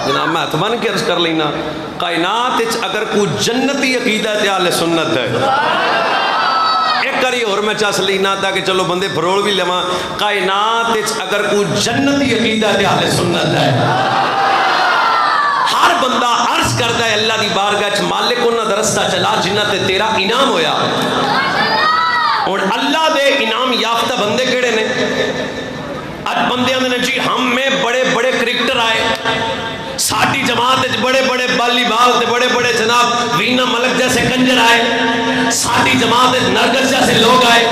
جناب میں ہاتھ بن کے عرض کر لینا کائنات اگر کوئی جنتی عقیدہ تے اہل سنت ہے ایک کری اور میں چاس لینا تاکہ چلو بندے پھروڑ بھی لواں کائنات اگر کوئی جنتی عقیدہ تے اہل سنت ہے ہر بندہ عرض کرتا ہے اللہ دی بارگاہ مالک انہاں دا رستہ چلا جنہ تے تیرا انعام ہویا اور اللہ دے انعام یافتہ بندے کیڑے نے اج بندے نے جی ہم میں بڑے بڑے کرکٹر آئے ساٹھی جماعت بڑے بڑے بالی بال تے بڑے بڑے جناب وینا ملک جیسے کنجر آئے ساٹھی جماعت نرگس جیسے لوگ آئے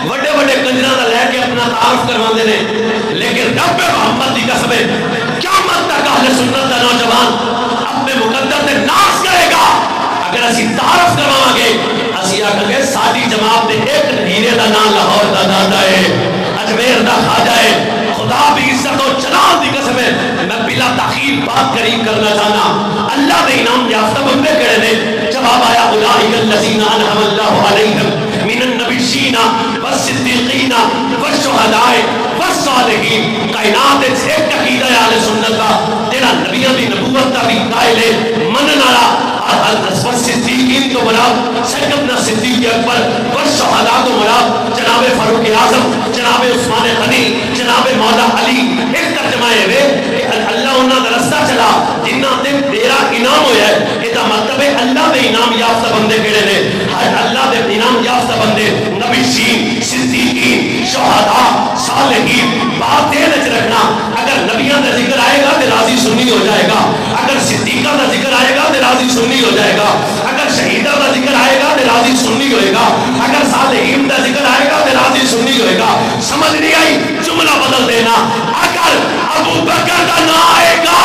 بڑے بڑے کنجرہ دا لے کے اپنا تعارف کروا دے نے لیکن رب محمد دی قسم ہے قیامت تک اہل سنت دا نوجوان اپنے مقدر تے ناز کرے گا اگر اسی تعارف کرواں گے اسی آکھیں گے ساٹھی جماعت دے ایک ہیرے دا نام لاہور دا دادا ہے اجمیر دا خواجہ ہے خدا بھی عزت و جلال دی قسم ہے میں بلا تاخیر بات قریب کرنا چاہنا اللہ دے انعام یافتہ بندے کڑے نے جواب آیا اولئک الذین انعم اللہ علیہم من النبیین والصدیقین والشہداء والصالحین کائنات ایک عقیدہ اہل سنت کا تیرا نبیوں دی نبوت کا بھی قائل ہے منن والا والصدیقین تو مراد سیدنا صدیق اکبر والشہداء تو مراد جناب فاروق اعظم جناب عثمان غنی جناب مولا علی ایک ترجمہ ہے کہ اللہ انہاں دا رستہ چلا جنہاں تے تیرا انعام ہویا ہے یہ مطلب ہے اللہ دے انعام یافتہ بندے کیڑے نے اللہ دے انعام یافتہ بندے نبیین صدیقین شہداء صالحین بات دل وچ رکھنا اگر نبیوں دا ذکر آئے گا تے راضی سنی ہو جائے گا اگر صدیقاں دا ذکر آئے گا تے راضی سنی ہو جائے گا اگر شہیداں دا ذکر آئے گا تے راضی سنی ہوئے گا اگر صالحین دا ذکر آئے گا تے راضی سنی ہوئے گا سمجھ نہیں آئی جملہ بدل دینا اگر ابو بکر دا نہ آئے گا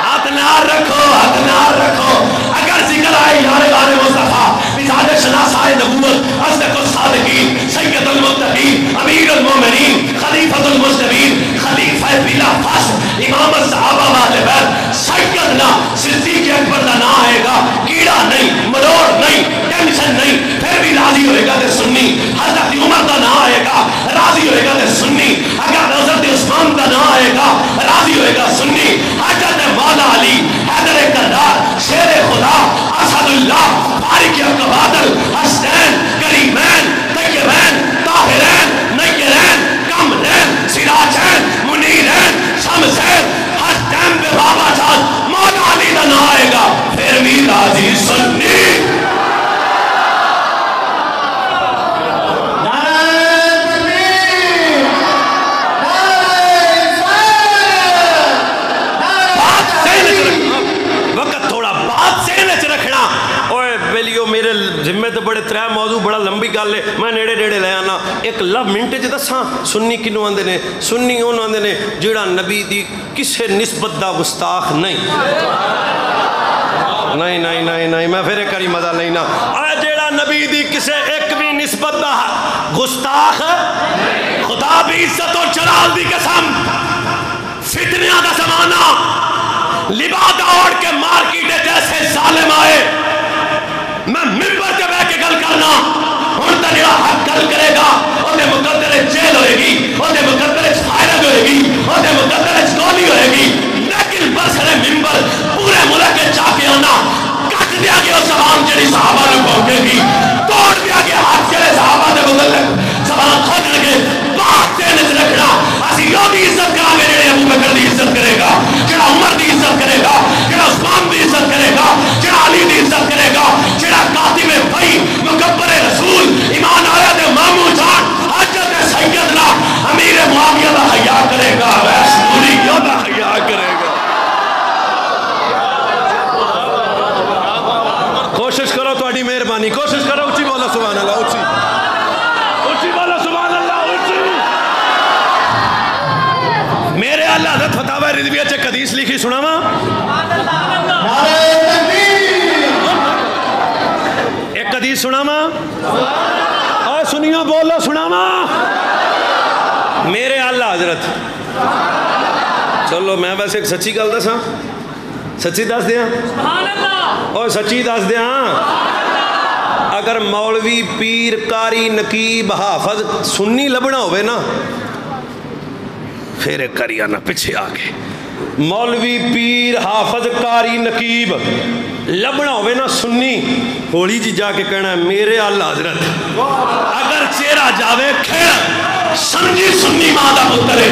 ہاتھ نہ رکھو اگر ذکر آئے یار مصطفیٰ مزاج شناسائے نبوت اصدق الصادقین سید المتقین امیر المومنین خلیفۃ المجتبین خلیفہ بلا فصل امام الصحابہ والے بیت سیدنا صدیق اکبر دا نہ آئے گا کیڑا نہیں مروڑ نہیں ٹینشن نہیں پھر بھی راضی ہوئے گا تے سنی حضرت عمر دا نہ آئے گا راضی ہوئے گا تے سنی اگر حضرت عثمان دا نہ آئے گا راضی ہوئے گا سنی حضرت مولا علی حیدر کرار شیر خدا اسد اللہ فارق القبادل حسین کریمین طیبین طاہرین نیرین کمرین سراجین منیرین شمسین ہر ٹائم پہ بابا جان مولا علی دا نہ آئے گا پھر بھی راضی سنی ذمے تو بڑے ترے موضوع بڑا لمبی گل ہے میں نیڑے نیڑے لے آنا ایک لو منٹ چ دساں سنی کنوں آندے نے سنی اون آندے نے جیڑا نبی دی کسے نسبت دا گستاخ نہیں میں پھر ایک کری مزہ لینا جیڑا نبی دی کسے ایک بھی نسبت دا گستاخ خدا بھی عزت و جلال دی قسم فتنیاں دا زمانہ لبادہ اوڑ کے مارکیٹ جیسے ظالم آئے میں ممبر کے بے کے گل کرنا ہون تا جڑا حق گل کرے گا اوتے مقدر جیل ہوئے گی اوتے مقدر فائرنگ ہوئے گی اوتے مقدر گولی ہوئے گی لیکن برسر ممبر پورے ملک کے چاہ کے آنا کٹ دیا گیا زبان جڑی صحابہ نے پہنچے گی توڑ دیا گیا ہاتھ جڑے صحابہ نے متعلق زبان کھوج لگے بات دینے سے رکھنا اسی یوں دی عزت کرا گے جڑے ابو بکر دی عزت کرے گا جڑا عمر دی عزت کرے گا جڑا عثمان دی عزت کرے گا جڑا علی دی عزت کرے گا جڑا کاتب بھائی مکبر رسول ایمان آیا دے مامو جان حضرت سیدنا امیر معاویہ دا حیا کرے گا ویس نوریہ دا حیا کرے گا کوشش کرو تہاڈی مہربانی کوشش کرو اچھی بولا سبحان اللہ اچھی بولا سبحان اللہ اچھی میرے اللہ حضرت فتاوی رضویہ چ حدیث لکھی سناواں ایک حدیث سناواں اور سنیو بولو سناواں میرے اللہ حضرت چلو میں ویسے ایک سچی گل دساں سچی دس دیاں اور سچی دس دیاں اگر مولوی پیر قاری نقیب حافظ سنی لبنا ہوئے نا پھر کری آنا پیچھے آ گئے مولوی پیر حافظ قاری نقیب لبنا ہوئے نا سنی ہولی جی جا کے کہنا ہے میرے آلہ حضرت اگر چہرہ جاوے کھیڑ سمجھی سنی ماں دا پترے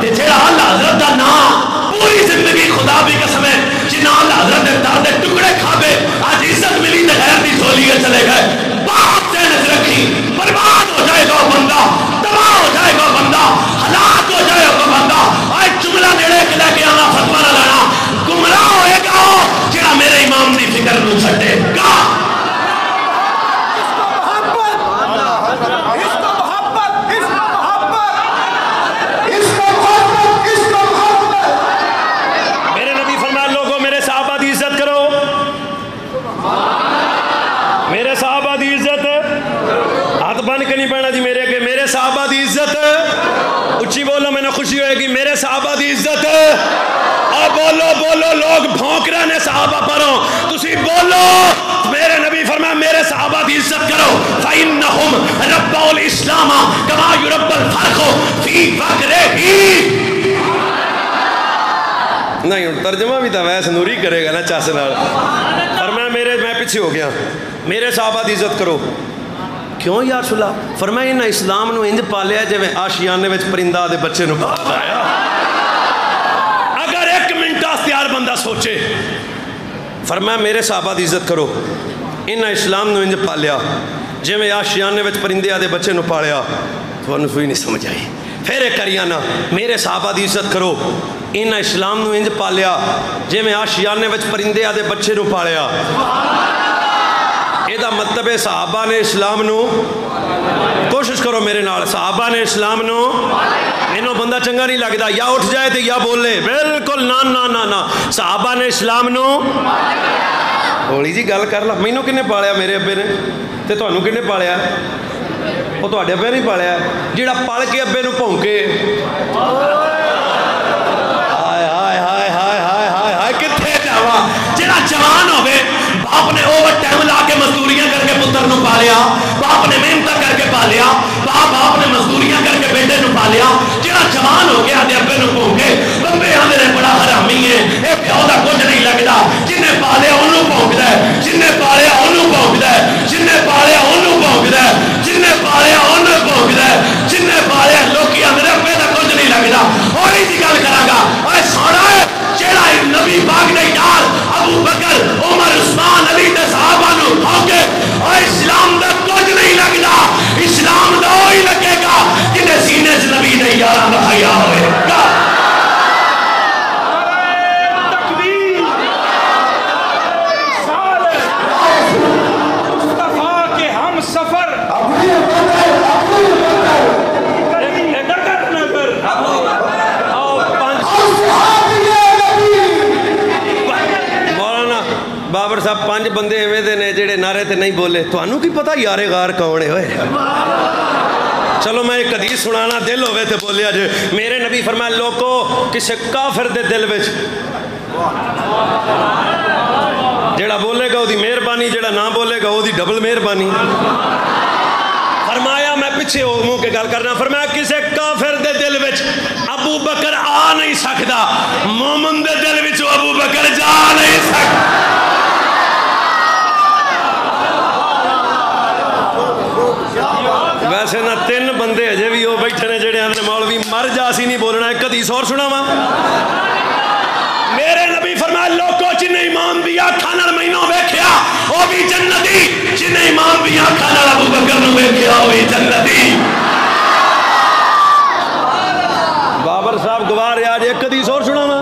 تے جیڑا آلہ حضرت دا نام پوری زندگی خدا بھی قسم ہے جنہاں آلہ حضرت دے دار دے ٹکڑے کھابے آج عزت ملی تے غیر دی جھولی کے چلے گئے بات سینس رکھی برباد ہو جائے گا بندہ تباہ ہو جائے گا بندہ ہلاک ہو جائے گا بندہ آج جملہ نیڑے کے لے کے آنا فتوہ نہ لانا گمراہ ہوئے گا جڑا میرے امام دی فکر نو چھٹے گا میرے نبی فرمایا لوگوں میرے صحابہ دی عزت کرو میرے صحابہ دی عزت ہاتھ بن کے نہیں پڑھنا جی میرے کہ میرے صحابہ دی عزت اچھی بولو میں نے خوشی ہوئے گی میرے صحابہ دی عزت اور بولو بولو لوگ بھونک رہے ہیں صحابہ پروں تسی بولو میرے نبی فرمایا میرے صحابہ دی عزت کرو فَإِنَّهُمْ رَبَّوُ الْإِسْلَامَ كَمَا يُرَبَّ الْفَرْخُ فِي فَقْرِهِ نہیں ترجمہ بھی تھا ویسے نوری کرے گا نا چاس نال فرمایا میں پیچھے ہو گیا میرے صحابہ دی عزت کرو کیوں یا رسول اللہ فرمایا انہاں اسلام نو انج پالیا جویں آشیانے وچ پرندہ دے بچے نو پایا اگر ایک منٹ اختیار بندہ سوچے فرمایا میرے صحابہ دی عزت کرو انہاں اسلام نو انج پالیا جویں آشیانے وچ پرندے دے بچے نو پالیا تھانوں کوئی نہیں سمجھ آئی پھر ایک کریانا میرے صحابہ دی عزت کرو انہاں اسلام نو انج پالیا جویں آشیانے وچ پرندے دے بچے نو پالیا ایدہ مطلب ہے صحابہ نے اسلام نو کوشش کرو میرے نال صحابہ نے اسلام نو انہوں بندہ چنگا نہیں لگتا یا اٹھ جائے تھے یا بولے بالکل نا نا نا نا صحابہ نے اسلام نو ہولی جی گل کر لا مینوں کنے پالیا میرے ابے نے تے تانوں کنے پالیا وہ تواڈے ابے نہیں پالیا جیڑا پل کے ابے نو بھونکے ہائے ہائے ہائے ہائے ہائے ہائے ہائے کتھے جاواں جیڑا جوان ہوے باپ نے اوور ٹائم لا کے مزدوریاں کر کے پتر نو پالیا باپ نے محنت کر کے پالیا باپ نے مزدوریاں کر کے بیٹے نو پالیا جڑا جوان ہو گیا تے ابے نو بھونکے بندے آندے نے بڑا حرامی ہے اے پیو دا کچھ نہیں لگدا جنے پالیا اونوں بھونکدا ہے جنے پالیا اونوں بھونکدا ہے جنے پالیا اونوں بھونکدا ہے جنے پالیا اونوں بھونکدا ہے جنے پالیا لوکی آندے نے ابے دا کچھ نہیں لگدا ہولی دی گل کراں گا اوے سونا جڑا نبی پاک نے یار ابو بکر عمر عثمان علی تے صحابہ نو بھونکے اور اسلام دا کچھ نہیں لگدا اسلام دا وہی لگے گا جنہیں سینے سے نبی نے یاراں دا حیا ہوئے گا تکبیر مصطفیٰ کے ہم سفر بابر صاحب 5 بندے ایویں دے نے جڑے نعرے تے نہیں بولے تانوں کی پتہ یار غار کون ہے ہوئے چلو میں ایک حدیث سنانا دل ہوئے تے بولیا جو میرے نبی فرمایا لوگو کسے کافر دے دل وچ جڑا بولے گا وہ دی مہربانی جڑا نہ بولے گا وہ دی ڈبل مہربانی فرمایا میں پیچھے ہو منہ کے گل کرنا فرمایا کسے کافر دے دل وچ ابو بکر آ نہیں سکدا مومن دے دل وچ ابو بکر جا نہیں سکدا ویسے نہ 3 بندے اجے بھی ہو بیٹھے نے جڑے اندر مولوی مر جا سی نہیں بولنا ایک حدیث اور سناواں میرے نبی فرمایا لوگوں جنہیں امام بھی آنکھاں نال مینوں ویکھیا وہ بھی جنتی جنہیں امام بھی آنکھاں نال ابو بکر نو ویکھیا وہ بھی جنتی بابر صاحب گوار آج ایک حدیث اور سناواں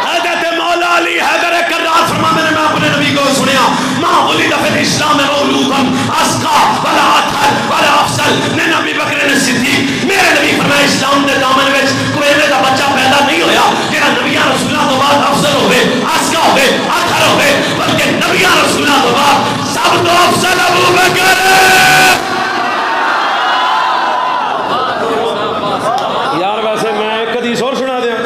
حضرت مولا علی حیدر کرار فرماتے ہیں میں اپنے نبی کو سنیا ماں ولد فی الاسلام مولودا اسقا ولا اطہر ولا افضل نے نبی بکر صدیق میرے نبی فرمایا اسلام دے دامن وچ کوئی ایویں دا بچہ پیدا نہیں ہویا جڑا نبیاں رسولاں تو بعد افضل ہوے اسقا ہوے اطہر ہوے بلکہ نبیاں رسولاں تو بعد سب تو افضل ابو بکر یار ویسے میں ایک حدیث اور سنا دیا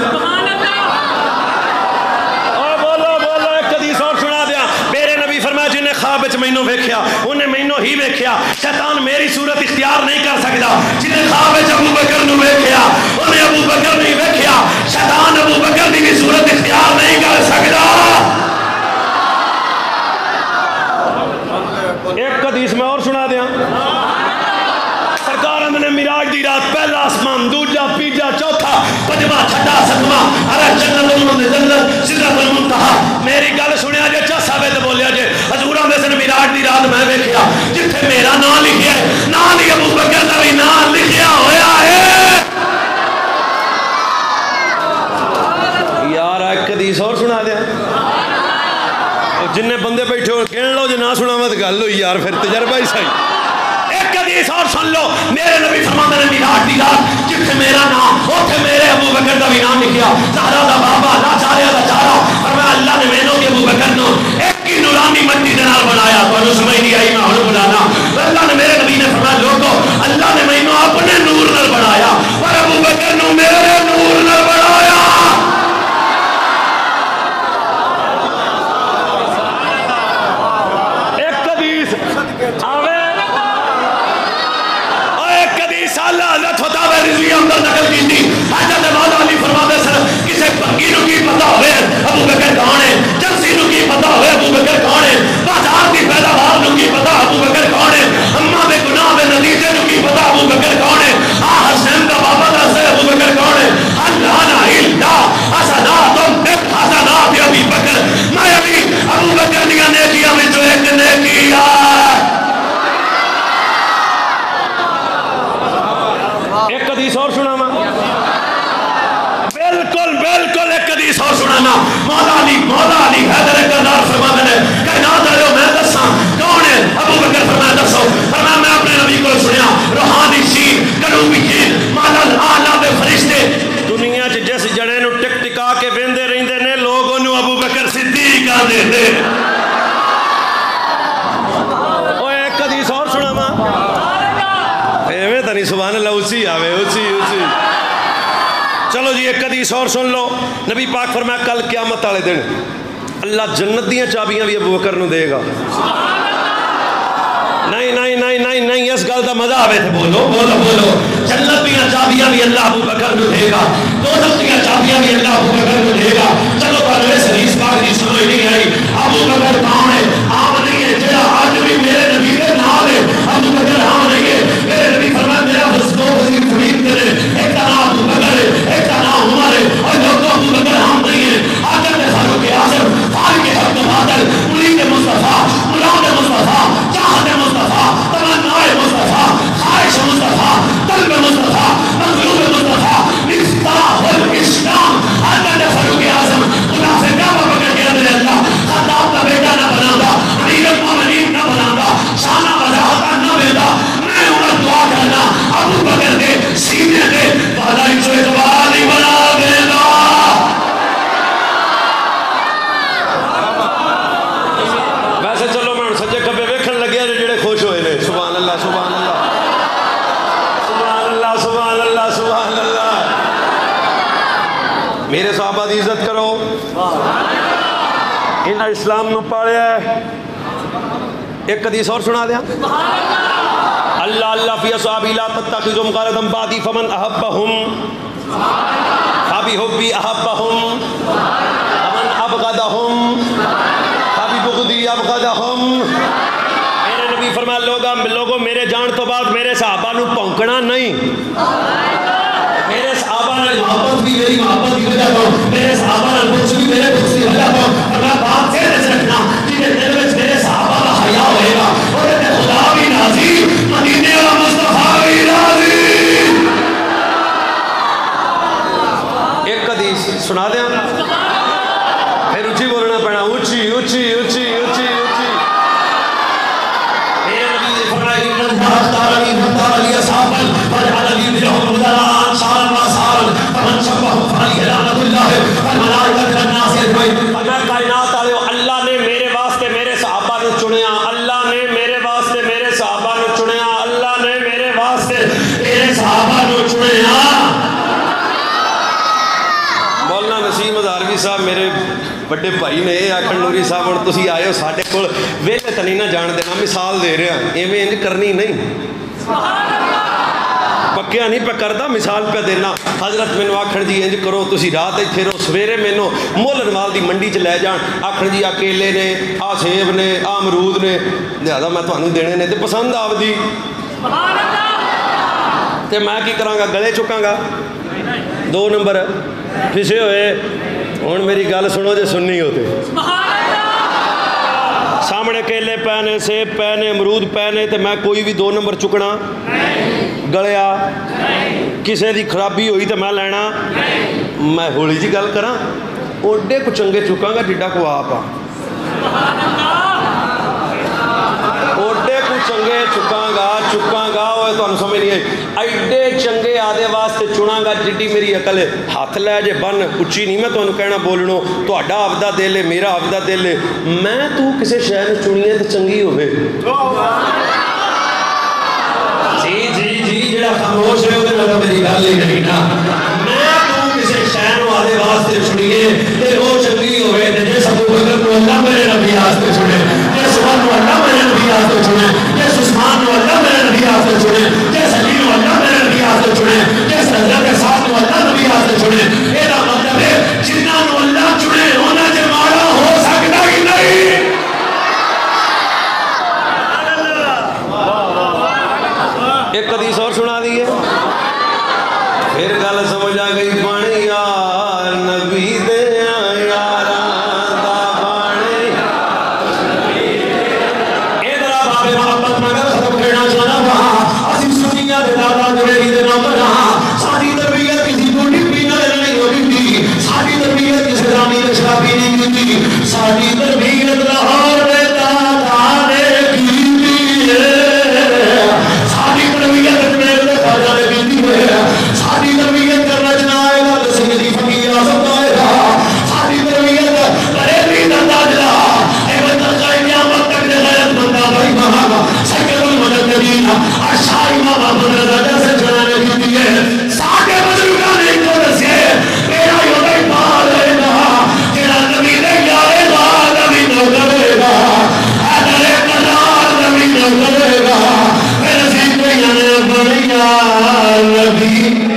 خواب وچ مینوں ویکھیا انہیں مینوں ہی ویکھیا شیطان میری صورت اختیار نہیں کر سکدا جنہیں خواب وچ ابو بکر نو ویکھیا دی رات پہلا آسمان دوجا تیجا چوتھا پنجواں چھٹا ستواں ارے جنت جنت سدرۃ المنتہا میری گل سنیا جے چاسا وے تے بولیا جے حضوراں دے سن میراج دی رات میں ویکھیا جتھے میرا نام لکھیا ہے نام ہی ابو بکر دا بھی نام لکھیا ہویا ہے یار ایک حدیث اور سنا دیا جن بندے بیٹھے ہو کہن لو جے نہ سناواں تے گل ہوئی یار پھر تجربہ ہی صحیح ایک حدیث اور سن لو میرے نبی فرماتے ہیں میراج دی رات جتھے میرا نام اوتھے میرے ابو بکر دا بھی نام لکھیا زہرا دا بابا لاچاریا دا چارا اور میں اللہ نے مینوں کے ابو بکر نو ایک ہی نورانی مٹی دے نال بنایا تانوں سمجھ نہیں آئی میں ہن بلانا اللہ نے میرے نبی نے فرمایا لوگو اللہ نے مینوں اپنے نور نال بنایا اور ابو بکر نو میرے نور نال بنایا ایک حدیث حضرت فتح رضوی اندر نقل کی تھی حضرت مولا علی فرماتے سر کسے پنگی نو کی پتہ ہوئے ابو بکر کون ہے جنسی نو کی پتہ ہوئے ابو بکر کون ہے بازار کی پیداوار نو کی پتہ ابو بکر کون ہے اماں دے گناہ دے نتیجے نو کی پتہ ابو بکر کون ہے حسین دا بابا دس ہے ابو بکر کون ہے اللہ الا حسنات حسنات ابی بکر میں ابھی ابو بکر دی نیکیاں وچ ایک نیکی ایک حدیث اور سنانا بالکل بالکل ایک حدیث اور سنانا مولا علی حیدر کردار فرماتے ہیں کائنات والے میں دساں کون ہے ابو بکر فرمایا دسو فرمایا میں اپنے نبی کو سنیا روحانی شیر قلوبی جین مالا اعلی دے فرشتے دنیا چ جس جڑے نو ٹک ٹکا کے ویندے رہندے نے لوگ انہوں ابو بکر صدیق آندے نے اوے ایک حدیث اور سناواں ایویں تو نہیں سبحان اللہ اسی آوے اسی چلو جی ایک حدیث اور سن لو نبی پاک فرمایا کل قیامت والے دن اللہ جنت دیاں چابیاں بھی ابو بکر نو دے گا نہیں نہیں نہیں نہیں نہیں اس گل دا مزہ آوے تھے بولو بولو بولو جنت دیاں چابیاں بھی اللہ ابو بکر نو دے گا دوزخ دیاں چابیاں بھی اللہ ابو بکر نو دے گا چلو پر اس حدیث پاک دی سمجھ نہیں آئی ابو بکر کون ہے عام نہیں ہے جڑا آج بھی میرے نبی کے نام ہے ابو بکر عام نہیں ہے میرے نبی فرمایا میرا بس دو وزیر خرید کرے ایک کا نام ابو بکر ہے ایک کا نام عمر ہے اور لوگوں ابو بکر عام نہیں ہے آجر میں فاروق اعظم فاروق حق بادل مرید مصطفیٰ مراد مصطفیٰ چاہت مصطفیٰ تمنا مصطفیٰ خواہش مصطفیٰ قلب مصطفیٰ مغلوب مصطفیٰ مفتاح الاسلام حضرت فاروق اعظم خدا سے کیا پکڑ کے اندر اللہ خطاب کا بیٹا نہ بناؤں گا امیر المومنین نہ بناؤں گا شانہ وضاحت نہ بیٹا میں عمر دعا کرنا ابو بکر کے سینے کے پہلائی جو اعتباری بنا دینا ویسے چلو میں سجے کبے ویکھن لگیا جڑے خوش ہوئے نے سبحان اللہ سبحان اللہ سبحان اللہ سبحان اللہ سبحان اللہ میرے صحابہ دی عزت کرو انہاں اسلام نو پالیا ہے ایک حدیث اور سنا دیا اللہ اللہ فی اصحابی لا تتخذوا مغالطا بعدی فمن احبهم فبحبی احبهم ومن ابغضهم فببغضی ابغضهم میرے نبی فرمایا لوگوں میرے جان تو بعد میرے صحابہ نو پونکنا نہیں میرے صحابہ نے محبت بھی میری محبت کی وجہ تو میرے صحابہ نے بخش بھی میرے بخش کی وجہ تو فرمایا بات سے رکھنا جنہیں دل میں میرے صحابہ کا حیا ہوئے گا اور خدا بھی راضی مدینے والا مصطفیٰ بھی راضی ایک حدیث سنا دیا پھر اونچی بولنا پڑنا اونچی اونچی اونچی اونچی اونچی میرے نبی نے فرمایا ان اختارنی مختار اصحابا فجعلنی منهم بدلا شارا واسارا فمن شبه فعليه لعنة الله والملائكة والناس اجمعين اگر کائنات والے اللہ نے میرے واسطے میرے صحابہ نو چنیا اللہ نے میرے واسطے میرے صحابہ نو چنیا اللہ نے میرے واسطے میرے صحابہ نو چنیا مولانا نسیم ہزاروی صاحب میرے بڑے بھائی نے یہ آخر نوری صاحب ہوں تسی آئے ہو ساڈے کول ویلے تو نہیں نہ جان دینا مثال دے رہا ایویں انج کرنی نہیں پکیا نہیں پہ کرتا مثال پہ دینا حضرت مینوں آکھن جی انج کرو تسی رات ایتھے رہو سویرے مینوں مول نوال دی منڈی چ لے جان آکھن جی آ کیلے نے آ سیب نے آ امرود نے لہذا میں تھانوں دینے نے تے پسند آودی تو میں کی کراں گا؟ گلے چکاں گا؟ 2 نمبر پھسے ہوئے ہوں میری گل سنو جے سننی ہوتے سامنے کیلے پینے سیب پینے امرود پینے تو میں کوئی بھی 2 نمبر چکنا گلیا کسے دی خرابی ہوئی تو میں لینا میں ہولی جی گل کراں اوڈے کو چنگے چکاں گا جڈا کو آپ اوڈے کو چنگے چکاں گا وہ تو سمجھ نہیں آئی ایڈے چنگے آدھے واسطے چنا گا جڈی میری عقل ہے ہاتھ لے جے بن اچھی نہیں میں تمہیں کہنا بولنو تہاڈا آپدا دل ہے میرا آپدا دل ہے میں تو کسے شے نوں چنی ہے تے چنگی ہوے جی جڑا خاموش ہے اودے نال میری گل ہی نہیں نا میں تو کسے شے نوں آدھے واسطے چنی ہے تے او چنگی ہوے تے جس ابو بکر نوں اللہ میرے نبی واسطے چنے جس عمر نوں اللہ میرے نبی واسطے چنے جس عثمان نوں اللہ میرے نبی واسطے چنے جس علی نوں اللہ میرے نبی واسطے چنے جس حضرت سعد نوں اللہ نبی واسطے چنے اے دا مطلب ہے جنہاں نوں اللہ چنے انہاں دے ماڑا ہو سکدا ہی نہیں ایک حدیث اور سنا دیئے پھر گل سمجھ آ گئی پانی یار نبی دے یاراں دا پانی ادھر بابے محبت مگر ختم کرنا چاہنا وہاں اسی سنیاں دے دادا جڑی دے نام رہا ساری تربیت کسی کو ڈپی نہ نہیں ہوئی تھی ساری تربیت کسی رانی نے شرابی نہیں کی تھی ساری تربیت لاہور دے دادا نے کی تھی ساری تربیت میرے دے خواجہ نے کی تھی ساری تربیت کرنا چنائے گا تو سیدی فقیر آسد آئے گا ساری تربیت بریلی دندہ جلا اے بندر جائے قیامت تک دے غیرت بندہ بھائی مہاگا سکر المجددین اشاہ امام ابن رضا سے چنانے کی دیئے ساکے بزرگاں نے کو دسے میرا یودائی پالے گا تیرا نبی دے یارے گا نبی نو کرے گا حیدر قدار نبی نو کرے گا میرے سیدھ میں یانے بڑیا نبی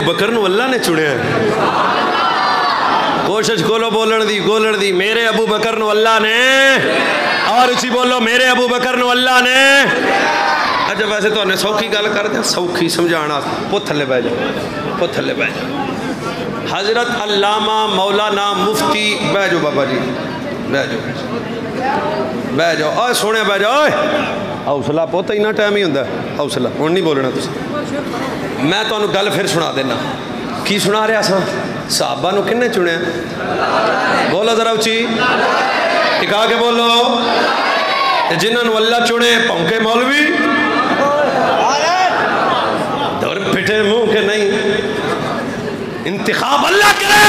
بکر نو اللہ نے چڑھے ہیں کوشش کھولو بولن دی میرے ابو بکر نو اللہ نے اور اسی بولو میرے ابو بکر نو اللہ نے اچھا ویسے تو انہیں سوکھی گل کر دیا سوکھی سمجھانا پوت تھلے بہ جاؤ حضرت علامہ مولانا مفتی بہ جاؤ بابا جی بہ جاؤ اوہ سونے بہ جاؤ حوصلہ پوت اتنا ٹائم ہی ہوندہ حوصلہ ہوں نہیں بولنا تسی میں تو انہوں گل پھر سنا دینا کی سنا رہا سا صحابہ نو کنے چنے بولو ذرا اچھی ٹکا کے بولو جنہوں نے اللہ چنے پونکے مولوی دور پھٹے منہ کے نہیں انتخاب اللہ کرے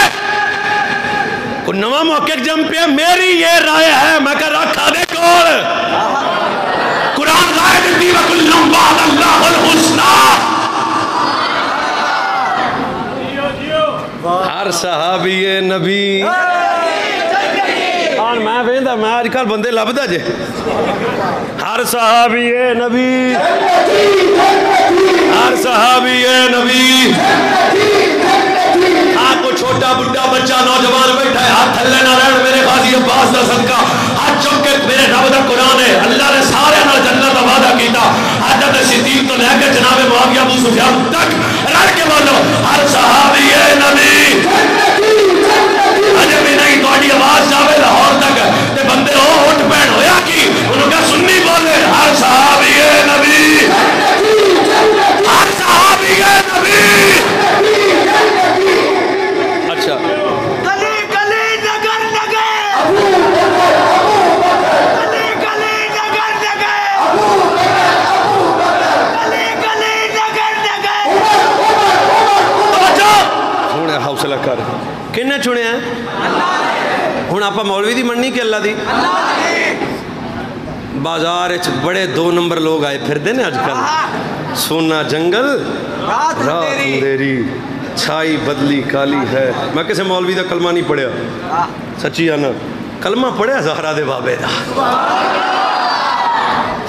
کوئی نواں محقق جم پہ میری یہ رائے ہے میں کہا رکھا دے کول قرآن رائے دیتی وَكُلُّمْ بَعْدَ اللَّهُ الْحُسْنَى ہر صحابی نبی قرآن میں ویندا میں اج کل بندے لبدا جے ہر صحابی نبی ہر صحابی نبی آپ کو چھوٹا بڑھا بچہ نوجوان بیٹھا ہے ہاتھ تھلے نہ رہن میرے غازی عباس دا صدقہ ہاتھ چک کے میرے رب دا قرآن ہے اللہ نے سارے نال جنت دا وعدہ کیتا حضرت صدیق تو لے کے جناب معاویہ ابو سفیان تک رل کے بولو ہر صحابی نبی اجے بھی نہیں تہاڈی آواز جاوے لاہور تک تے بندے او اٹھ پین ہویا کی انہوں کا سنی بولے ہر صحابی نبی ہر صحابی نبی اچھا گلی گلی نگر نگر گلی گلی نگر نگر گلی گلی نگر نگر سونے حوصلہ کر کنے چنے ہیں ہن آپ مولوی دی مننی کہ اللہ دی بازار بڑے 2 نمبر لوگ آئے پھر دے نے آج کل سونا جنگل رات اندھیری چھائی بدلی کالی ہے میں کسے مولوی دا کلمہ نہیں پڑھیا سچی آنا کلمہ پڑھیا زہرا دے بابے دا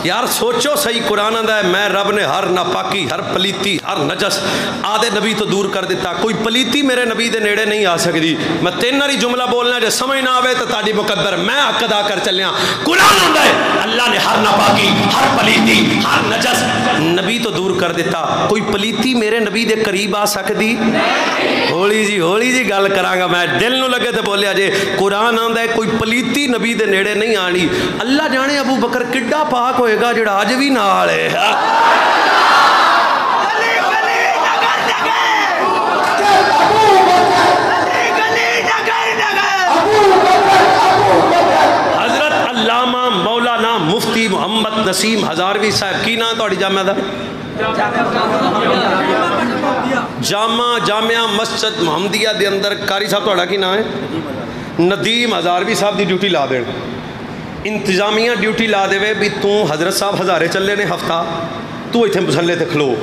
یار سوچو صحیح قرآن آدھا ہے میں رب نے ہر ناپاکی ہر پلیتی ہر نجس آدھے نبی تو دور کر دیتا کوئی پلیتی میرے نبی دے نیڑے نہیں آ سکتی میں 3 ناری جملہ بولنا جو سمجھ نہ آوے تو تاڑی مقدر میں حق ادا کر چلیا قرآن آدھا ہے اللہ نے ہر ناپاکی ہر پلیتی ہر نجس نبی تو دور کر دیتا کوئی پلیتی میرے نبی دے قریب آ سکتی ہولی جی گل کرانگا میں دل نو لگے تو بولیا جے قرآن آدھا ہے کوئی پلیتی نبی دے نیڑے نہیں آنی اللہ جانے ابو بکر کڈا پاک ہوئے گا جڑا آج بھی نال ہے حضرت علامہ مولانا مفتی محمد نسیم ہزاروی صاحب کی نام تھوڑی جامعہ دا جامعہ مسجد محمدیہ دے اندر کاری صاحب تھوڑا کی نام ہے ندیم ہزاروی صاحب دی ڈیوٹی لا دیں انتظامیہ ڈیوٹی لا دے بھی تو حضرت صاحب ہزارے چلے نے ہفتہ تو ایتھے مسلے تے کھلو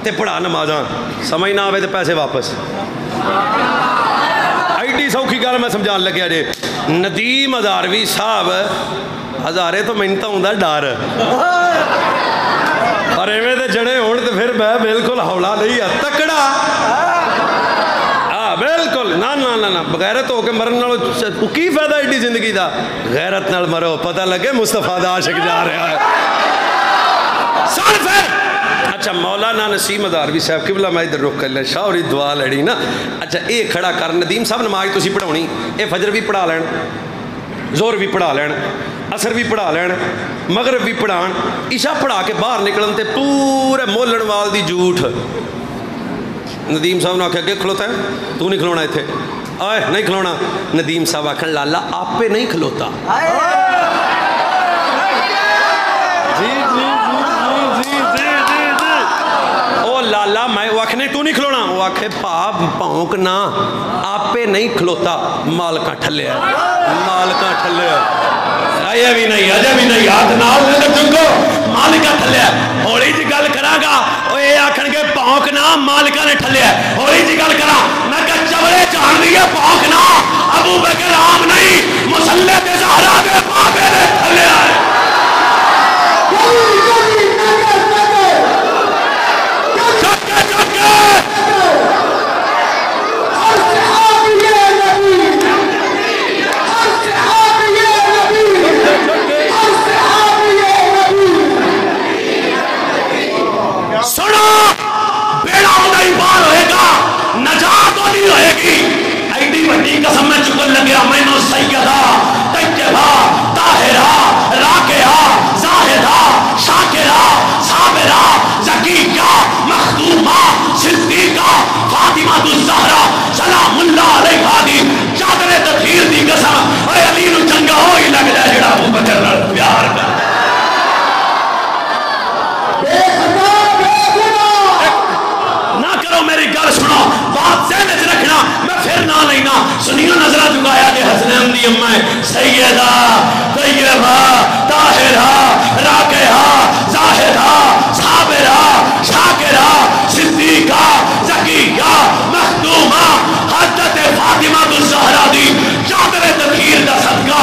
تے پڑھا نمازاں سمجھ نہ آوے تے پیسے واپس ایڈی سوکھی گل میں سمجھان لگیا جے ندیم ہزاروی صاحب ہزارے تو منتا ہوں ڈر اور ایویں تے جڑے ہون تے پھر میں بالکل ہولا نہیں ہے تکڑا بالکل نا بغیرت ہو کے مرن نالوں کی فائدہ ایڈی زندگی دا غیرت نال مرو پتہ لگے مصطفیٰ دا عاشق جا رہا ہے سن پھر اچھا مولانا نسیم ہزاروی صاحب قبلہ میں ادھر رک کر لیں شاوری دعا لڑی نا اچھا اے کھڑا کر ندیم صاحب نماز تسی پڑھاونی اے فجر بھی پڑھا لین زور بھی پڑھا لین عصر بھی پڑھا لین مغرب بھی پڑھان عشاء پڑھا کے باہر نکلن تے پورے مولن وال دی جھوٹ ندیم صاحب نے آکھا کہ کھلوتا ہے تو نہیں کھلونا تھے آئے نہیں کھلونا ندیم صاحب آکھن لالا آپ پہ نہیں کھلوتا او لالا میں وہ آکھنے تو نہیں کھلونا وہ آکھے پاپ پاؤنک نہ آپ پہ نہیں کھلوتا مالکہ ٹھلے ہے مالکہ ٹھلے ہے آئے بھی نہیں اجے بھی نہیں ہاتھ نال نے چنگو مالکہ ٹھلے ہے ہولی جی گل کرا گا اے آکھن کے پاؤنکنا مالکہ نے ٹھلے ہے ہولی جی گل کرا میں کہ چولے جان دیئے پاؤنکنا ابو بکر عام نہیں مسلح دے زہرہ دے پاپے نے ٹھلے ہے چکے چکے سنو بیڑا ہونا ہی بار ہوئے گا نجات ہونی رہے گی ایڈی بڑی قسم میں چکن لگیا میں نو سیدہ طیبہ طاہرہ راکعہ زاہدہ شاکرہ صابرہ زکیہ مخدومہ صدیقہ فاطمہ الزہرا سلام اللہ علیہ دی چادر تطہیر دی قسم اے علی نو چنگا ہوئی لگ جائے جڑا ابو بکر نال پیار کر میری گل سنو بات ذہن وچ رکھنا میں پھر نہ لینا سنیو نظرہ جھکایا کہ حسنین دی امّہ سیدہ طیبہ طاہرہ راکعہ زاہدہ صابرہ شاکرہ صدیقہ زکیہ مخدومہ حضرت فاطمہ الزہرا دی چادر تطہیر دا صدقہ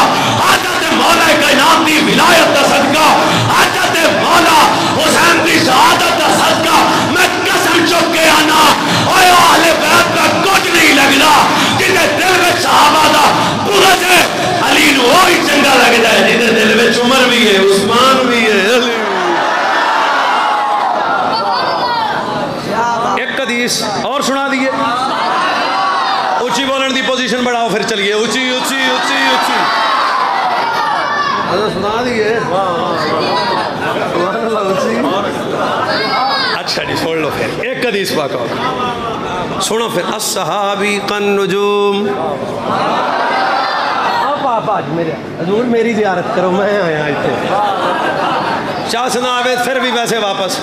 اچھا جی سن لو پھر ایک حدیث پاک سنو پھر الصحابی کالنجوم پاپا آج میرے حضور میری زیارت کرو میں آیا اتنے چاہ سنا آوے پھر بھی ویسے واپس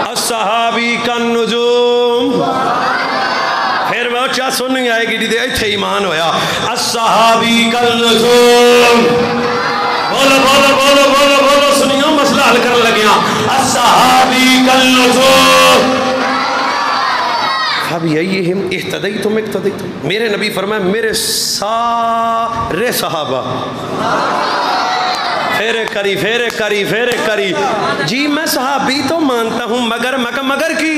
الصحابی کالنجوم پھر وہ چاہ سن نہیں آئے گی جی دے ایتھے ایمان ہویا الصحابی کالنجوم بولو بولو بولو بولو بولو سنیوں مسئلہ حل کر لگیاں الصحابی کالنجوم فَبِأَيِّهِمْ اِحْتَدَيْتُمْ اِقْتَدَيْتُمْ میرے نبی فرمائے میرے سارے صحابہ پھیرے کری پھیرے کری پھیرے کری جی میں صحابی تو مانتا ہوں مگر کی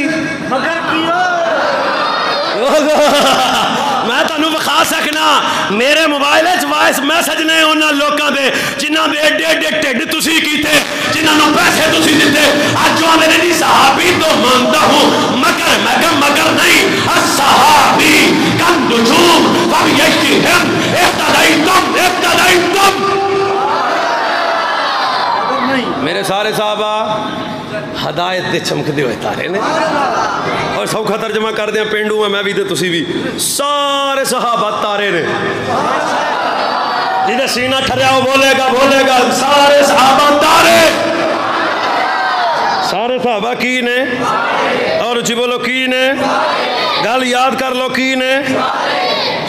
میں تانوں بخا سکنا میرے موبائل وائس میسج نے انہاں لوکاں دے جنہاں دے ایڈے ایڈے ٹھڈ تسی کیتے جنہاں نوں پیسے تسی دتے اج جو میں نے صحابی تو مانتا ہوں مگر نہیں الصحابی کالنجوم فَبِأَيِّهِمْ اِحْتَدَيْتُمْ میرے سارے صحابہ ہدایت دے چمک دے ہوئے تارے نے اور سوکھا ترجمہ کر دیا پینڈوں میں بھی دے تسی بھی سارے صحابہ تارے نے جدے سینہ ٹھریا ہو بولے گا سارے صحابہ تارے سارے صحابہ کی نے اور اچھی بولو کی نے گل یاد کر لو کی نے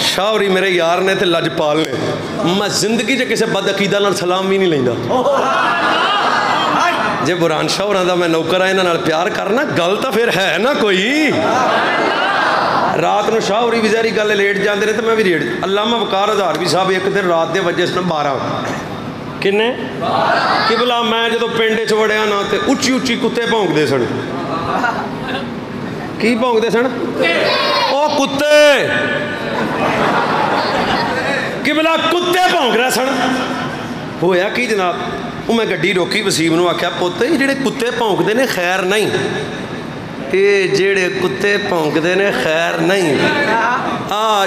شاوری میرے یار نے تے لجپال نے میں زندگی جے کسے بد عقیدہ نال سلام بھی نہیں لیندا جے بران شاہ اور میں نوکر آئے نال پیار کرنا گل تو پھر ہے نا کوئی رات نو شاہ ہوری وزاری گلے لیٹ جاندے رہے تو میں بھی لیٹ علامہ وقار ہزاروی صاحب ایک دن رات دے وجہ سے 12 کنے قبلہ میں جدو پنڈے چوڑیا نا تے اچھی اچھی کتے پونک دے سن کی پونک دے سن او کتے قبلہ کتے پونک رہے سن ہویا کی جناب میں گڈی روکی وسیم نو آکھیا پوتے یہ جڑے کتے پونکدے نے خیر نہیں یہ جڑے کتے پونکدے نے خیر نہیں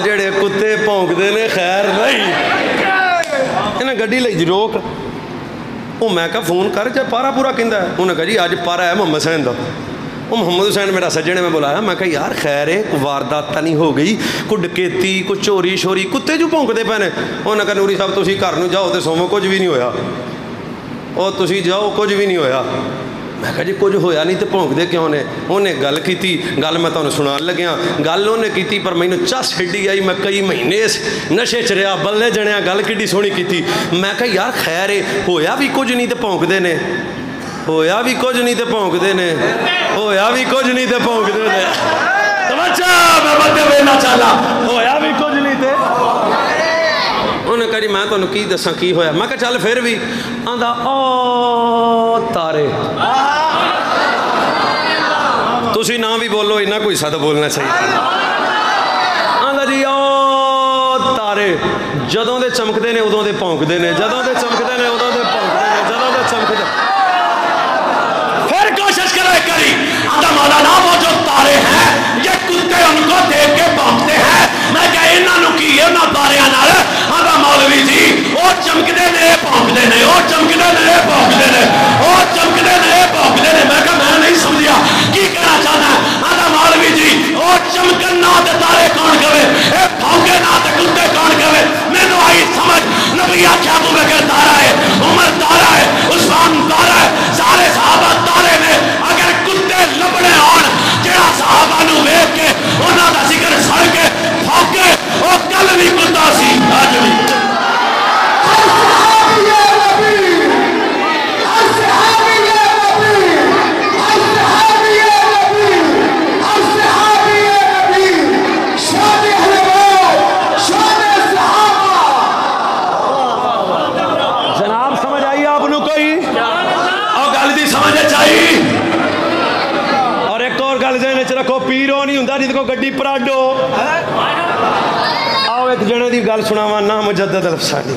جڑے کتے پونکدے نے خیر نہیں انہیں گڈی لئی جی روک وہ میں کہا فون کر جب پارا پورا کہندا ہے انہیں کہا جی آج پارا ہے محمد حسین دا وہ محمد حسین میرا سجنے میں بلایا میں کہا یار خیر ہے کوئی واردات تا نہیں ہو گئی کوئی ڈکیتی کوئی چوری شوری کتے جو پونکدے پہنے انہیں کہا نوری صاحب تسی گھر نو جاؤ تے سومو کچھ بھی نہیں ہویا اور تسی جاؤ کچھ بھی نہیں ہویا میں کہا جی کچھ ہویا نہیں تو پونک دے کیوں نے انہیں گل کی تھی گل میں تانوں سنان لگیا گل انہیں کی تھی پر میں نے چس ہڈی آئی میں کئی مہینے نشے چ رہا بلے جنیا گل کڈی سونی کی تھی میں کہا یار خیر ہے ہویا بھی کچھ نہیں تو پونک دے نے ہویا بھی کچھ نہیں تو پونک دے نے ہویا بھی کچھ نہیں تو پونک دے نے توجہ میں بندے ویلا چالا ہویا بھی کچھ نہیں تے انہیں کہا جی میں تو کی دساں کی ہویا میں کہا چل پھر بھی آندھا او تارے تسی نہ بھی بولو انہا کوئی ساتھ بولنا چاہیے آندھا جی او تارے جدوں دے چمک دے نے ادوں دے پونک دے نے جدوں دے چمک دے نے ادوں دے پونک دے نے جدوں دے چمک دے پھر کوشش کرے کری آندھا مولانا وہ جو تارے ہیں یہ کتے ان کو دیکھ کے پونکتے ہیں میں کہا انہاں نو کی انہاں تاریاں نال آندھا مولوی جی او چمک دے نے پونک دے نے او چمک دے نے پونک دے نے او چمک دے نے پونک دے نے میں کہا میں نہیں سمجھیا کی کہنا چاہتا ہے آندھا مولوی جی او چمکن نہ تے تارے کون کہے اے پھونکے نہ تے کتے کون کہے میں نو آئی سمجھ نبی آکھیا ابو بکر تارا ہے عمر تارا ہے عثمان تارا ہے سارے صحابہ تارے نے اگر کتے لبڑے آن جڑا صحابہ نو ویکھ کے انہاں دا ذکر سڑ کے پھونکے او کل بھی کتا سی اج بھی رکھو پیرو نہیں ہوں جس کو گڈی پراڈو آؤ ایک جنے دی گل سناواں نا مجدد الفسانی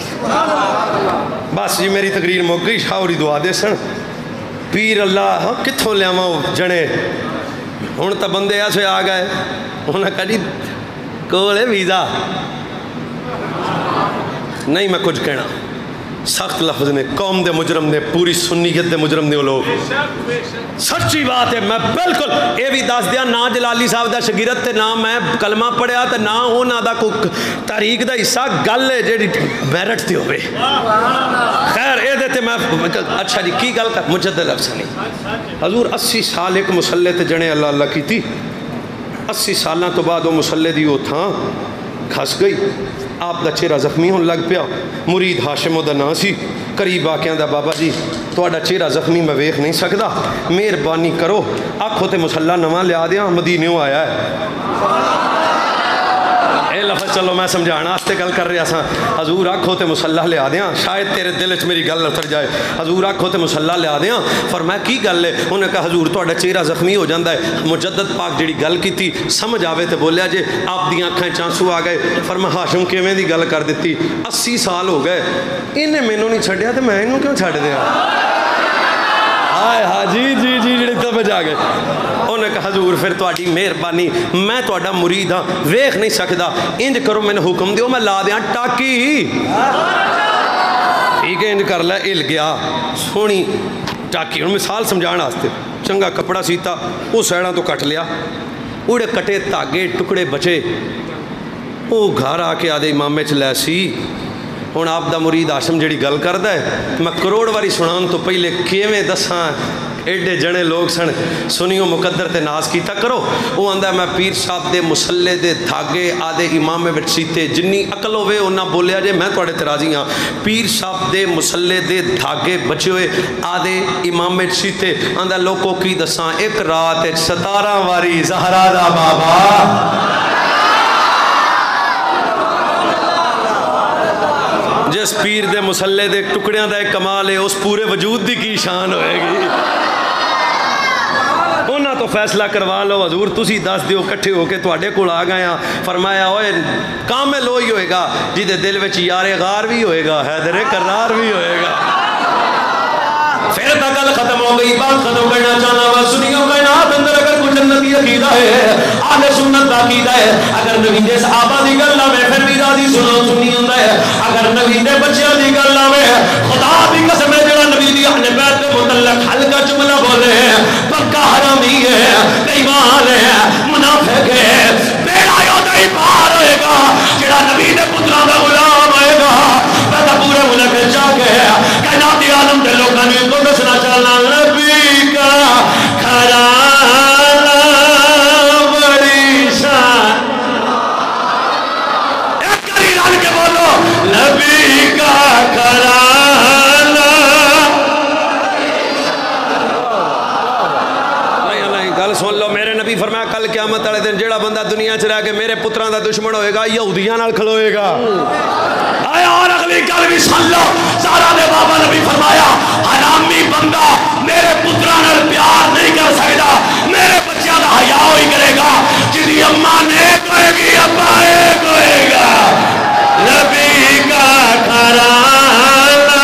بس جی میری تقریر مک گئی شاوری دعا دے سن پیر اللہ کتھوں لیاواں جنے ہن تا بندے ایسے آ گئے انہاں کہا جی کولے ویزا نہیں میں کچھ کہنا سخت لفظ نے، قوم دے مجرم نے، پوری سنیت دے مجرم نے وہ لوگ. سچی بات ہے. میں بالکل یہ بھی دس دیا، نہ جلالی صاحب دا شگیرت تے نہ میں کلمہ پڑھیا تے نہ انہاں دا کوئی تاریخ دا حصہ گل ہے جیڑی میرٹ تے ہوئے. خیر اے دیتے میں اچھا جی کی گل کر مجدد لفظ نہیں. حضور 80 سال ایک مسلے تے جنے اللہ اللہ کی تھی. 80 سالاں تو بعد وہ مسلے دی وہ تھاں کھس گئی. آپ دا چہرہ زخمی ہون لگ پیا. مرید ہاشم دا نام سی. قریب آکیاں دا بابا جی تہاڈا چہرہ زخمی میں ویکھ نہیں سکدا، مہربانی کرو آکھو تے مسلح نواں لیا دیاں، مدینیوں آیا ہے. اے لفظ چلو میں سمجھانا واسطے گل کر رہا سا. حضور آکھو تے مسلح لیا دیاں، شاید تیرے دل وچ میری گل اتر جائے. حضور آکھو تے مسلح لیا دیاں. فرمایا کی گل ہے؟ انہوں نے کہا حضور تہاڈا چہرہ زخمی ہو جاندا ہے. مجدد پاک جڑی گل کیتی سمجھ آوے تے بولیا جے آپ دیاں اکھاں چانسو آ گئے. فرمایا ہاشم کیویں دی گل کر دتی؟ 80 سال ہو گئے انہیں مینوں نہیں چھڈیا تے میں انہوں کیوں چھڈ دیاں؟ ہائے ہاں جی جی جی جڑی سمجھ آ گئے. انہوں نے کہا حضور پھر تہاڈی مہربانی، میں تہاڈا مرید ہاں، ویکھ نہیں سکدا، انج کرو مینوں حکم دیو میں لا دیاں ٹاکی. ٹھیک ہے انج کر لے. ہل گیا سونی ٹاکی. ہوں مثال سمجھانے واسطے چنگا کپڑا سیتا وہ سائڈاں تو کٹ لیا، اڑے کٹے دھاگے ٹکڑے بچے. وہ گھر آ کے آدھے امامے چ لے سی. ہوں آپ دا مرید ہاشم جڑی گل کردا ہے میں کروڑ واری سنان تو پہلے کیویں دساں، ایڈے جنے لوگ سن. سنیو مقدر تے ناز کیتا کرو. وہ آندا میں پیر صاحب دے مسلے دے دھاگے آدھے امامے وچ سیتے، جنی عقل ہوے انہاں بولیا جے میں تواڈے تے راضی ہاں. پیر صاحب دے مسلے دے دھاگے بچے ہوئے آدھے امامے وچ سیتے. آندا لوکو کی دساں ایک رات 17 واری زہرا دا بابا جس پیر دے مسلے دے ٹکڑیاں دا ایک کمال ہے، اس پورے وجود دی کی شان ہوئے گی. انہاں تو فیصلہ کروا لو حضور تسی دس دیو کٹھے ہو کے تواڈے کول آ گئے ہاں. فرمایا اوئے کامل وہی ہوئے گا جدے دل وچ یار غار بھی ہوئے گا، حیدر کرار بھی ہوئے گا. پھر تا گل ختم ہو گئی. بات ختم کرنا چاہنا وا سنیو کائنات اندر اگر کوئی جنتی عقیدہ ہے، اہل سنت دا عقیدہ ہے، اگر نبی دے صحابہ دی گل آوے پھر بھی راضی سنو سنی ہوندا ہے. اگر نبی دے بچیاں دی گل آوے خدا دی قسم ہے جڑا نبی دی اہل بیت دے متعلق ہلکا جملہ بولے پکا حرامی ہے، بے ایمان ہے، منافق ہے. بیڑا یودا ہی پار ہوئے گا جڑا نبی دے پتراں دا غلام ہوئے گا. پتہ پورے ملک جا کے کائنات عالم دے لوکاں نوں کو دسنا چاہنا نبی کا گھرانہ بڑی شان. ایک کری رل کے بولو نبی کا گھرانہ. نہیں گل سن لو. میرے نبی فرمایا کل قیامت والے دن جیڑا بندہ دنیا چ رہ کے میرے پتراں دا دشمن ہوئے گا یہودیاں نال کھلوئے گا. اور اگلی گل بھی سن لو. زہرا دے بابا نے بھی فرمایا حرامی بندہ میرے پتراں نال پیار نہیں کر سکتا، میرے بچیاں دا حیا ہوئی کرے گا. جدی اماں نیک ہوئے گی ابا ایک ہوئے گا. نبی کا گھرانہ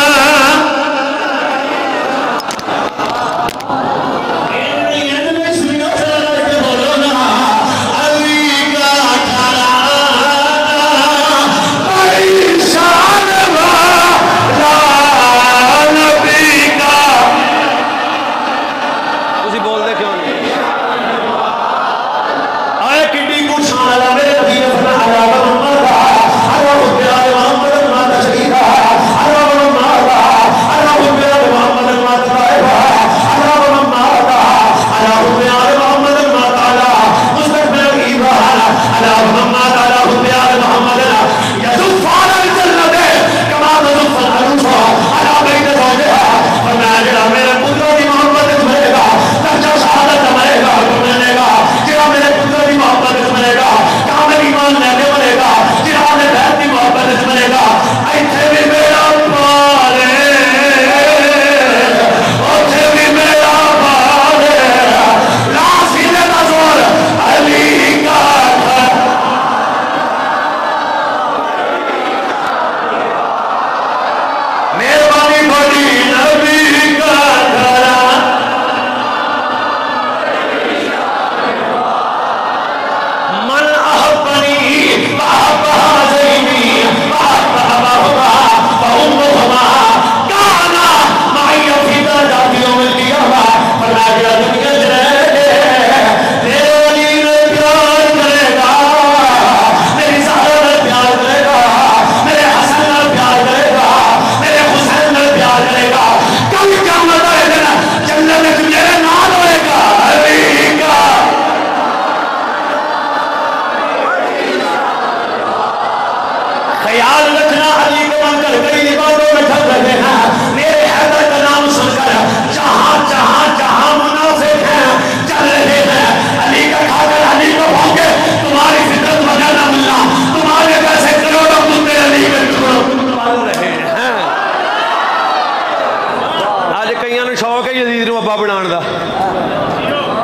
نو ابا بنان دا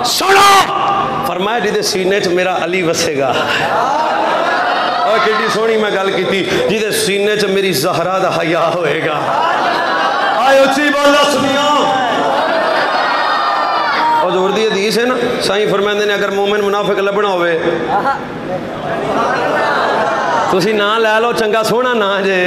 سنو فرمایا جی دے سینے چ میرا علی وسے گا اور کتنی سونی میں گل کی تھی جی دے سینے چ میری زہرا دا حیا ہوئے گا آئے اچھی بولا سنیا اور زور دی حدیث ہے نا سائیں فرمائندے نے اگر مومن منافق لبنا ہوئے تسی نہ لے لو چنگا سونا نہ جے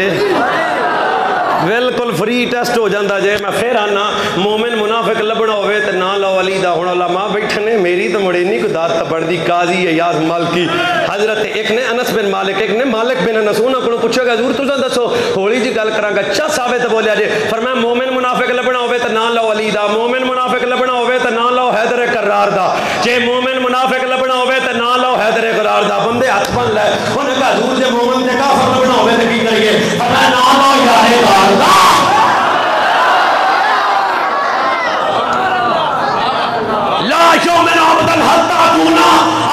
بالکل فری ٹیسٹ ہو جاندہ جے میں پھر آنا مومن منافق لبنا ہوئے تو نہ لو علی دا ہونا علماء بیٹھنے میری تو مڑے نہیں کو داد تبڑ دی قاضی ایاز مالکی حضرت ایک نے انس بن مالک ایک نے مالک بن انس انہوں کو پوچھے گا حضور تُساں دسو ہولی جی گل کراں گا چا ثابت بولیا جے فرمایا مومن منافق لبنا ہوئے تو نہ لو علی دا مومن منافق لبنا ہوئے تو نہ لو حیدر کرار دا جے مومن منافق لبنا ہوئے تو نہ لو حیدر کرار دا بندے ہاتھ بن لے انہوں نے کہا حضور جے مومن تے کافر لبنا ہوئے تو کی کریے فرمایا نہ لو یارے بار لا یومن عبداً حتی اکونا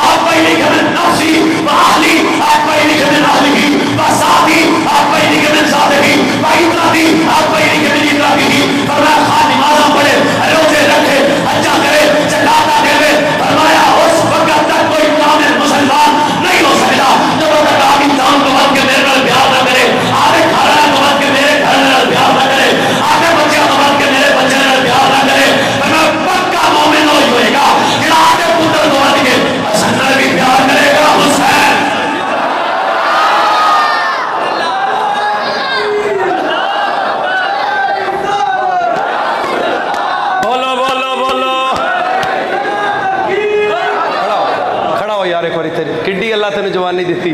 آبینی کے من نفسی وآہلی آبینی کے من اہلی وسادی آبینی کے من صادقی وعیدراتی آبینی کے من ادراکی فرمایا خانی مالا پڑے روزے رکھے حجہ کرے چلاتا کرے فرمایا اس وقت تک کوئی کامل مسلمان نہیں ہو سکتا جب تک آپ انسان کو بات کے میرے پر پیار نہ کرے آگے کھانا کو بات کے میرے گھر میں پیار نہ کرے آگے بچے کو بات کے میرے بچے میں پیار نہ کرے میں پکا مومن ہوئے گا کہ آگے پتر کو بات کے حسن بھی پیار کرے گا حسین بولو بولو بولو کھڑا ہو یار ایک باری تیری کڈی اللہ تینے جوانی دیتی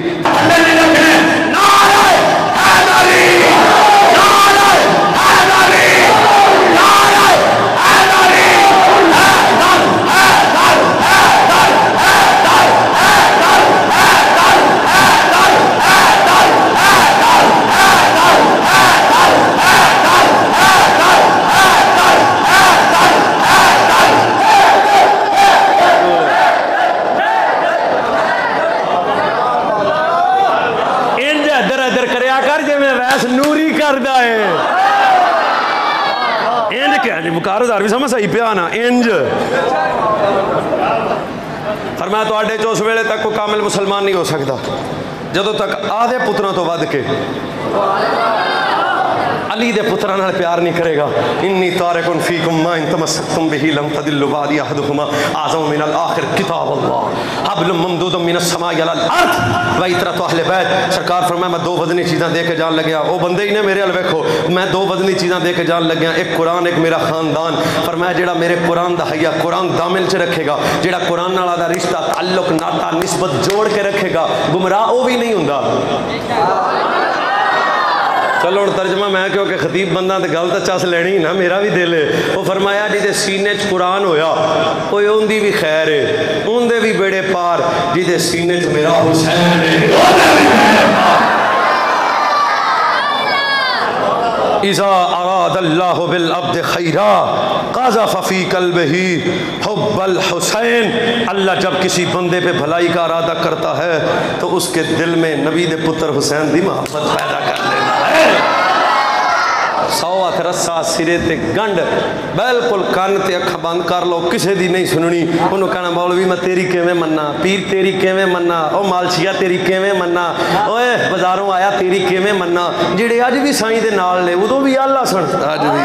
مکارزار بھی سمجھ سہی پیانا انج فرمایا تو آڈے جو اس ویلے تک کوئی کامل مسلمان نہیں ہو سکتا جدو تک آدھے پتروں تو ود کے علی دے پتران ہر پیار نہیں کرے گا انی تارکن فیکم ما ان تمسکتم بہی لم تدلو بعدی احدہما اعظم من الاخر کتاب اللہ حبل ممدود من السماء علی الارض و اطرت اہل بیت سرکار فرمایا میں دو وزنی چیزاں دے کے جان لگیا او بندے ہی نے میرے الویکھو میں دو وزنی چیزاں دے کے جان لگیا ایک قرآن ایک میرا خاندان فرمایا جیڑا میرے قرآن دا حیا قرآن دامل چ رکھے گا جیڑا قرآن نالا دا رشتہ تعلق ناتا نسبت جوڑ کے رکھے گا گمراہ او بھی نہیں ہوندا چلو ترجمہ میں کیونکہ خطیب بندہ تے گل تے چس لینی نا میرا بھی دل ہے وہ فرمایا جی دے سینے چ قرآن ہویا اوے اون دی بھی خیر ہے اون دے بھی بیڑے پار جی دے سینے چ میرا حسین ہے اذا اراد اللہ بالعبد خیرا قذف فی قلبہ حب الحسین اللہ جب کسی بندے پہ بھلائی کا ارادہ کرتا ہے تو اس کے دل میں نبی دے پتر حسین دی محبت پیدا کر دیتا ہے سوات رسا سرے تے گنڈ بالکل کان تے اکھ بند کر لو کسے دی نہیں سننی انہوں کہنا مولوی میں تیری کیویں مننا پیر تیری کیویں مننا او مالشیا تیری کیویں مننا اوے بازاروں آیا تیری کیویں مننا جڑے اج بھی سائیں دے نال لے ادوں بھی اللہ سن اج بھی